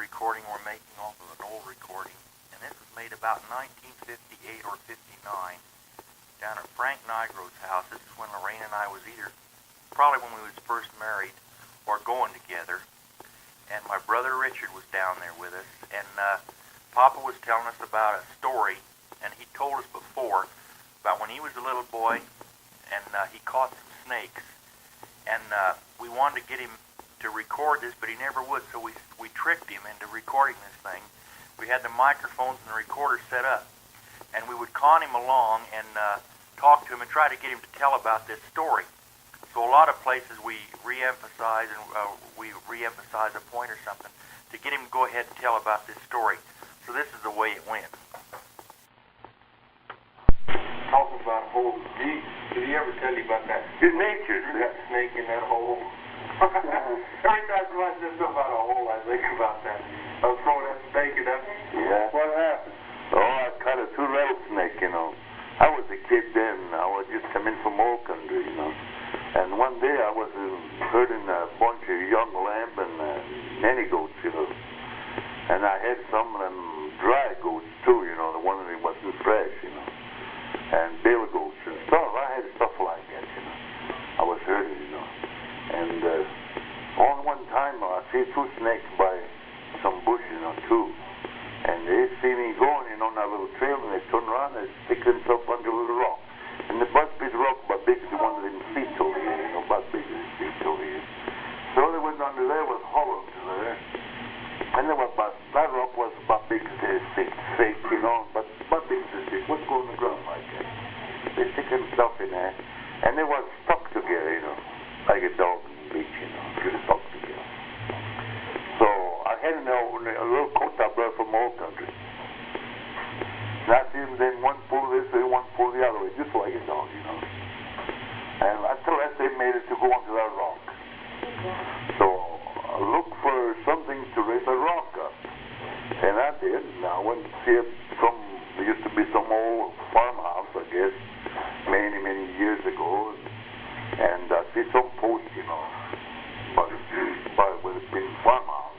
recording we're making off of an old recording, and this was made about 1958 or 59 down at Frank Nigro's house. This is when Lorraine and I was probably when we was first married or going together, and my brother Richard was down there with us, and Papa was telling us about a story, and he told us before about when he was a little boy, and he caught some snakes, and we wanted to get him to record this, but he never would, so we tricked him into recording this thing. We had the microphones and the recorder set up, and we would con him along and talk to him and try to get him to tell about this story. So a lot of places we re-emphasize a point or something to get him to go ahead and tell about this story. So this is the way it went. Talking about holes. Did he ever tell you about that? His nature. That snake in that hole. Every time somebody says something about a hole, I think about that. I was throwing that snake in that. Yeah. What happened? Oh, I caught a two rattlesnake, you know. I was a kid then. I was just coming from old country, you know. And one day I was herding a bunch of young lamb and nanny goats, you know. And I had some of them dry goats too, you know, the one that wasn't fresh, you know. And bill goats and stuff. I had stuff like that, you know. I was herding, you know. And on one time I see two snakes by some bushes, you know, two. And they see me going, you know, on that little trail, and they turn around and stick themselves under a little rock. And the bus piece of rock about big as the one that in feet over here, you know, about big as his feet over here. So they went under there, was hollow to there. And there was about, that rock was about big as his feet, fake, you know, but about big as his feet. What's going on the ground like that? They stick themselves in there, and they were stuck together, you know, like a dog on the beach, you know, just stuck together. So I had a little coat I brought from old country. And I see them one pull this way, one pull the other way, just like a dog, you know. And until last they made it to go onto that rock. So I looked for something to raise a rock up. And I did. And I went to see there used to be some old farmhouse, I guess, many, many years ago. And I see some post, you know, by where it's been farmhouse.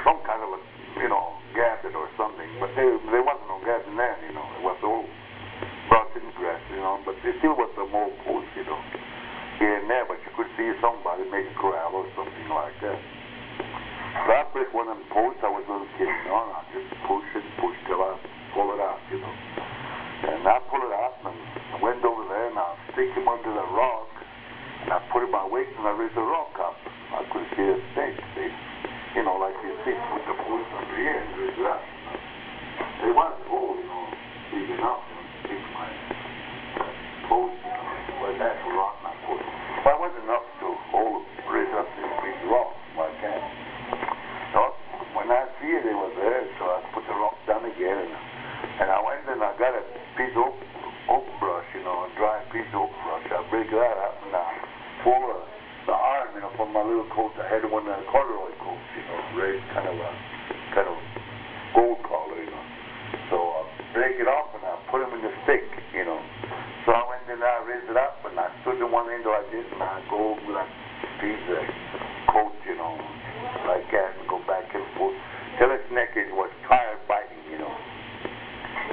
Some kind of a, you know, garden or something. But there wasn't no garden there, you know. It was old brush and grass, you know. But there still was some old posts, you know, here and there. But you could see somebody make corral or something like that. So I picked one of them posts. I was a little kid, you know, and I just push till I pull it out, you know. And I pull it out and I went over there and I stick him under the rock. And I put him my weight and I raised the rock up. I could see a snake, see? You know, like you see, put the post under here and raise it up. It was old, you know, big enough to stick my post, you know. But that's a rock I put. But it wasn't enough to hold, raise up this big rock like that. So when I see it, it was there, so I put the rock down again. And I went and I got a piece of oak brush, you know, a dry piece of oak brush. I break that up and I pull the arm, you know, from my little coat. I had one of the corduroy coats, you know, red, kind of gold color, you know. So I break it off and I put him in the stick, you know. So I went and I raised it up and I stood in one end like this and I go over that piece of coat, you know, like that and go back and forth till its neck was tired biting, you know.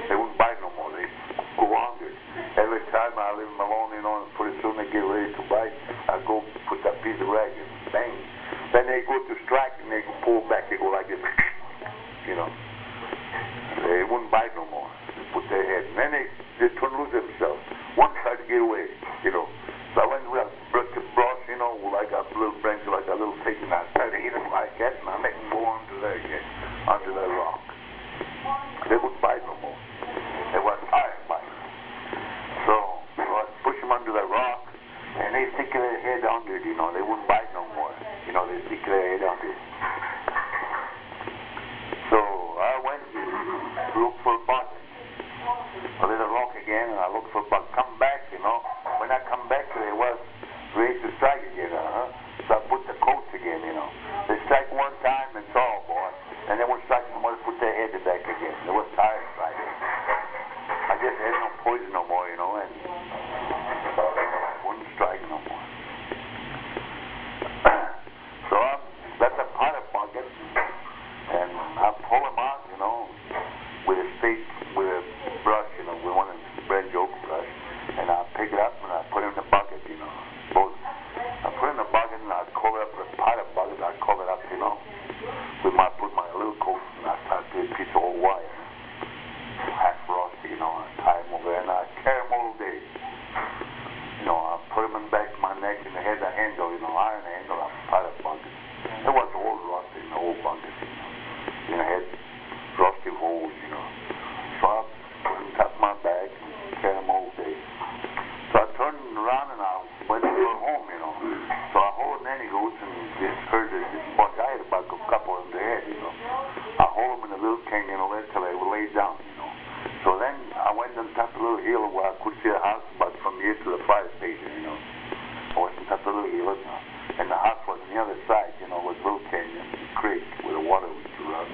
They wouldn't bite no more. They'd go under. Every time I leave them alone, you know, and pretty soon they get ready to bite, I go put that piece of rag and bang. Then they go to strike and they go pull back. They go like this, you know. They wouldn't bite no more. They put their head. And then they turn loose themselves. One tried to get away, you know. So I went with a brush, you know, like a little branch, like a little stick, and I tried to hit them like that, and I make them go onto there again, onto that rock. They wouldn't bite no more. They were tired biting. So I push them under the rock, and they stick their head under it, you know. They wouldn't bite no more. You know, they stick their head under it. So I went to look for a buck. I lit a rock again, and I looked for a buck. Come back, you know. When I come back, they was ready to strike again, So I put the coats again, you know. They strike one time, and it's all, boy. And they won't strike no more, they put their head back again. They were tired striking. I guess they had no poison no more, you know, and wouldn't strike no more. So that's a pot of bucket. creek where the water was run.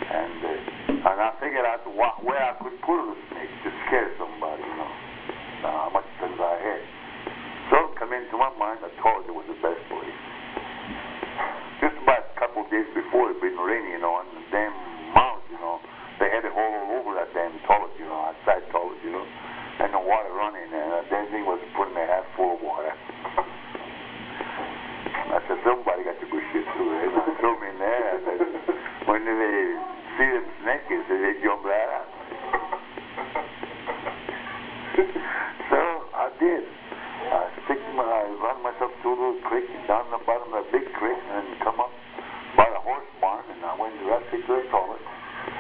And I figured out where I could put a snake to scare somebody, you know. How much sense I had. So it came into my mind, I told it was the best place. Just about a couple of days before it had been raining, you know, and the damn mounds, you know, they had it all over that damn toilet, you know, outside toilet, you know, and the water running, and that damn thing was putting their half full of water. I said, somebody got to go shit through it. And I threw me in there. I said, when they see them snakes, they jump right out. So I did. I ran myself through the creek, down the bottom of the big creek, and come up by the horse barn, and I went directly to the toilet.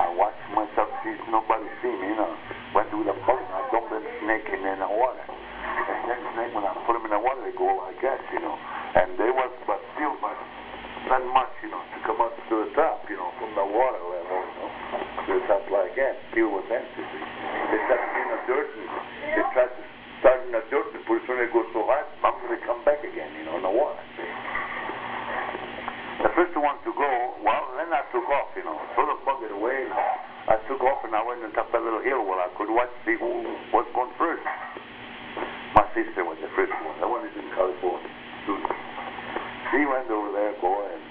I watched myself, see if nobody see me, and I went through the bucket, and I dumped that snake in the water. And that snake, when I put them in the water, they go like that, you know. And they was but still but not much, you know, to come up to the top, you know, from the water level, you know, to the top like that. Still was empty. They started in the dirt, and they tried to start in the dirt, and pretty soon they go so high, they come back again, you know, in the water. The first one to go, well, then I took off, you know, threw the bucket away. I took off and I went on top of a little hill where I could watch, see who was going first. My sister was the first one. That one is in California. She went over there, boy, and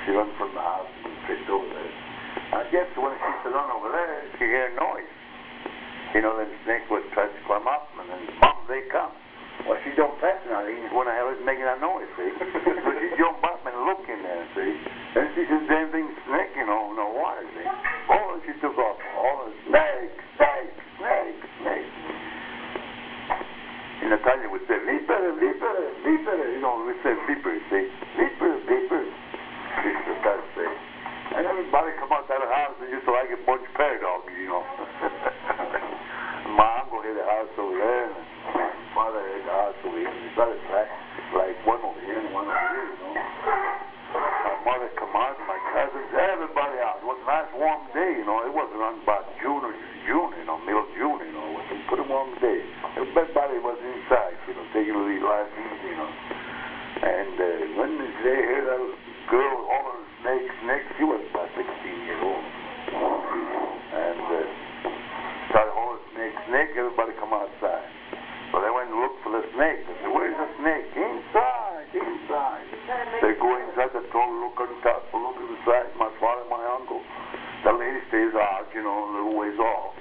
she ran from the house and picked over there. I guess when she was run over there, she heard noise. You know, then the snake was trying to climb up, and then, bum, they come. Well, she don't pass nothing. What the hell is making that noise, see? So she jumped up and looked in there, see? And she says, damn thing snaking over the water, see? Oh, and she took off. Oh, snake, snake, snake, snake. And Natalia would say, leaper, leaper, leaper. You know, we say leaper, see? Leaper, leaper. She would start to say. And everybody come out of the house and used to like a bunch of prairie dogs, you know. My uncle had a house over there, and my father had a house over here, and he got it like one over here and one over here, you know. My mother come out, my cousins, everybody out. It was a nice warm day, you know. It wasn't around about June, you know, middle June, you know. It was a pretty warm day. Everybody was inside, you know, taking the life easy, you know. And when they heard that girl, all of the snakes, she was about 16 years old. And started holding snake, everybody come outside. So they went to look for the snake. They said, where's the snake? Inside, inside. They go inside the door, look on top, look on the side. My father, my uncle. The lady stays out, you know, a little ways off.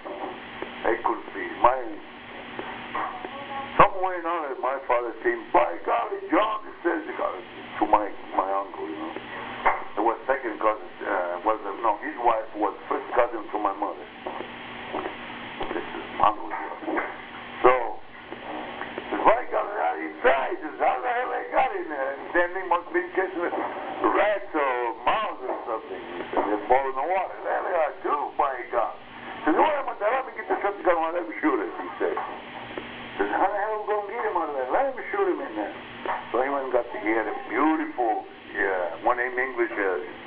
They couldn't see. Some way or another, my father said, by golly, John, he says, to my uncle, you know. It was second cousin, his wife was first cousin to my mother. This is uncle. So, why got it out inside? He says, how the hell they got in there? And then they must have been catching rats or mouse or something. He said, they fall in the water. There they are too, by God. He says, let me get the shotgun on, let me shoot it, he said. He says, how the hell are we going to get him out of there? Let me shoot him in there. So he went and got together, beautiful, one in English,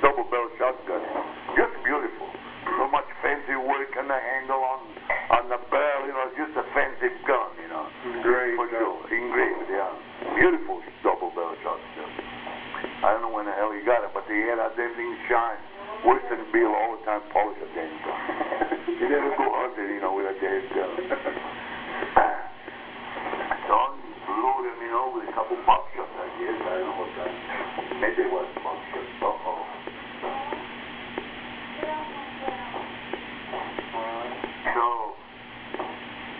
double barrel shotgun. Just beautiful. So much fancy work on the handle, on the barrel, you know, just a fancy gun, you know. Engraved. For sure. Engraved, yeah. Beautiful double barrel shotgun. I don't know when the hell he got it, but he had that damn thing shine. Worse than Bill all the time, polish a damn gun. He never go hunting, you know, with a damn gun. So I loaded him, you know, with a couple buckshots, I guess. I don't know what that. Maybe it was buckshots. Uh-oh. So,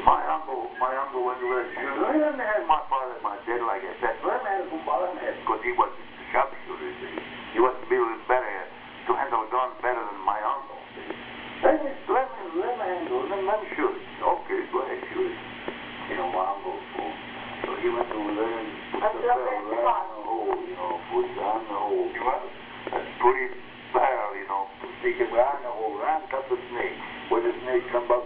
my uncle went to the shoot. Let me have my father and my dad like I said. Let me have him, because he was a sharpshooter, see. He was better to handle a gun better than my uncle. Let me handle it, let me shoot it. Okay, go ahead, shoot it. You know, my uncle. So he went over there and put the barrel right in the hole, you know, put it on the hole. That's pretty barrel, you know, stick it right in the hole, right on top of the snake. When the snake come up,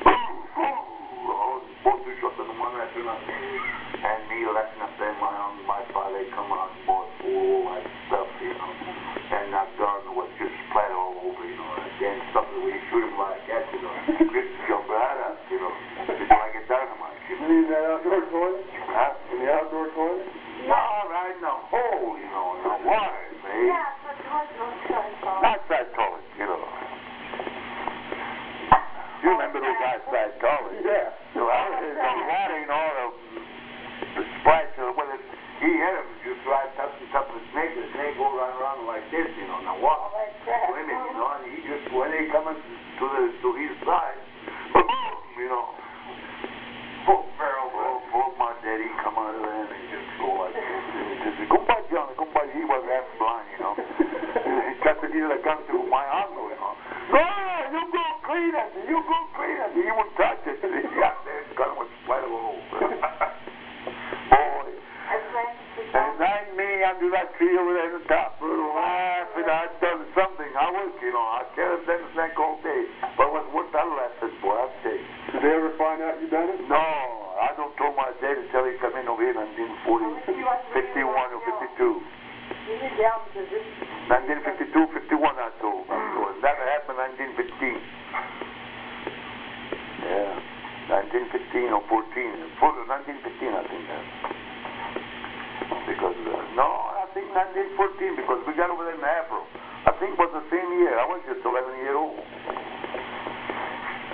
boom, boom, both two shots on the one after another. And me laughing up there, my father come out and bought all that stuff, you know. And that gun was just splattered all over, you know. And then stuff that we shoot him like that, you know. Just jump right up, you know. Just like a dynamite, you know. In the outdoor toilet? Huh? In the outdoor toilet? No, right in the hole, you know, in the water, see? eh? Yeah, but Scientology. Not Scientology, you know. You remember those guys Scientology? Yeah. So the water, you know, the splash of whether he hit him, just right up the top of the snake, and the snake goes around like this, you know, in the water. Swimming, you know, and he just, when they come to his side, boom, you know. Full barrel, full my daddy come out of there and just go like this. He said, come by, Johnny, come by. He was half blind, you know. He got the needle of gun to my uncle, you know. No, you go clean it, you go clean it. He wouldn't touch it. He got there, the gun was splattered all over. Boy. And I me under that tree over there at the top, laughing. I'd done something. I was, you know, I can't have done the snack all day. But it was worth that lesson, boy, I'll tell you. Did they ever find out you done it? No, I don't told my dad until he come in over here in 1940, 51 or 52. 1952, 51 I told. That happened in 1915. Yeah, 1915 or 14. 1915 I think that. Because, no, I think 1914 because we got over there in April. I think it was the same year. I was just 11-years old.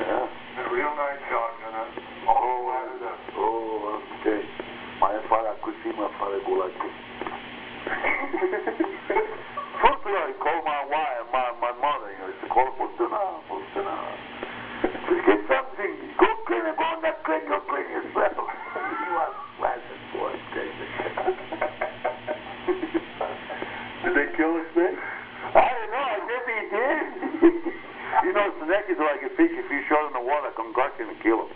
Yeah. A real nice shotgun, huh? Okay. My father, I could see my father go like this. First I called my wife, my mother, you know, to call for dinner. To get something. Go clean it, go on that clean, go clean yourself. He was pleasant, boy, crazy. Did they kill the snake? I don't know, I guess he did. You know, snake is like a fish. If you shot in the water, come crush him and kill him.